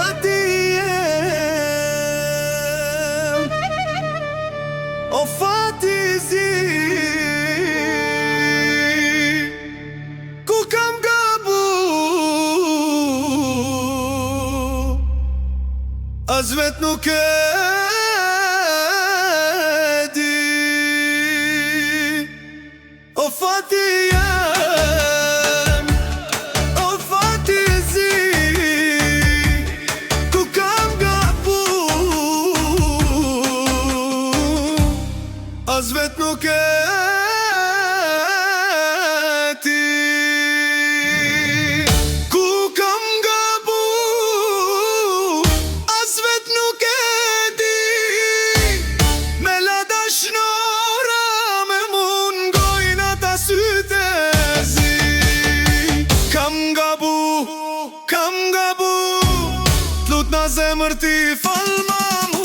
fati jem, o fati zi, ku kam gabu, as vet nuk e di, o fati jem, o fati zi, ku kam gabu, as vet nuk e di. Ku kam gabu, as vet nuk e di, me la dashnora me mungojnë ata sytë e zi. Kam gabu, t'lut na zemër ti fal ma mu,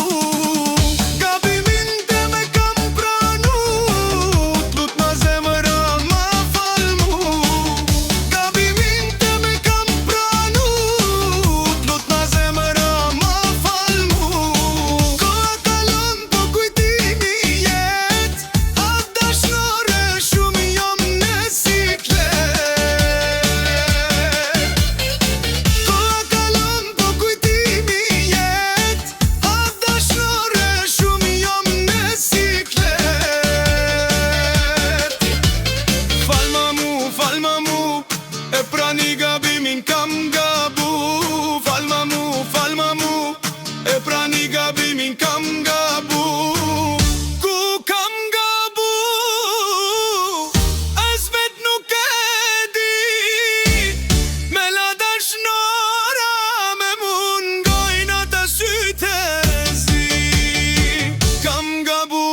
gabimin te me kam pranu, t'lut na zemër ma fal mu, gabimin te me kam pranu, t'lut na zemër ma fal mu. Koha kalon po kujtimi jet, atë dashnore shumë jom në siklet. Koha kalon po kujtimi jet, atë dashnore shumë jom në siklet. Fal ma mu, e prani gabimin kam gabu. Fal ma mu, e prani gabimin kam gabu. Ku kam gabu, as vet nuk e di, me la dashnora me mungojnë ata sytë e zi. Kam gabu,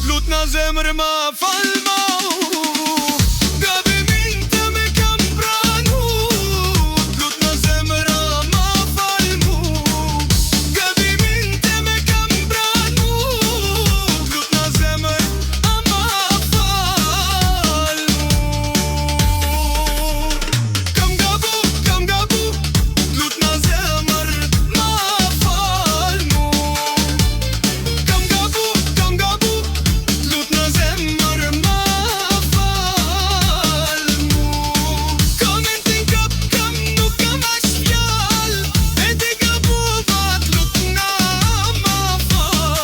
t'lut na zemër ma fal ma u, gabimin te me kam pranu, t'lut na zemër ma fal mu, gabimin te me kam pranu, t'lut na zemër ma fal mu. Kam gabu, t'lut na zemër ma fal mu. Kam gabu, t'lut na zemër ma fal mu. Komentin kap kam nuk kam as fjal, e ti gabuva t'lut na ma fal.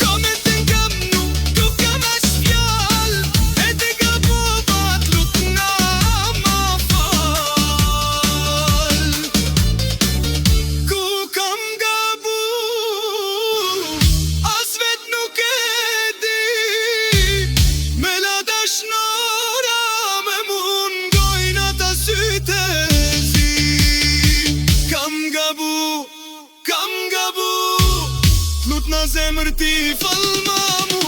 Komentin kam nuk kam as fjal, e ti gabuva t'lut na ma fal. Ku kam gabu, as vet nuk e di, me la dashnora me mungojnë ata sytë e zi. Kam gabu, t'lut na zemër ti fal ma mu.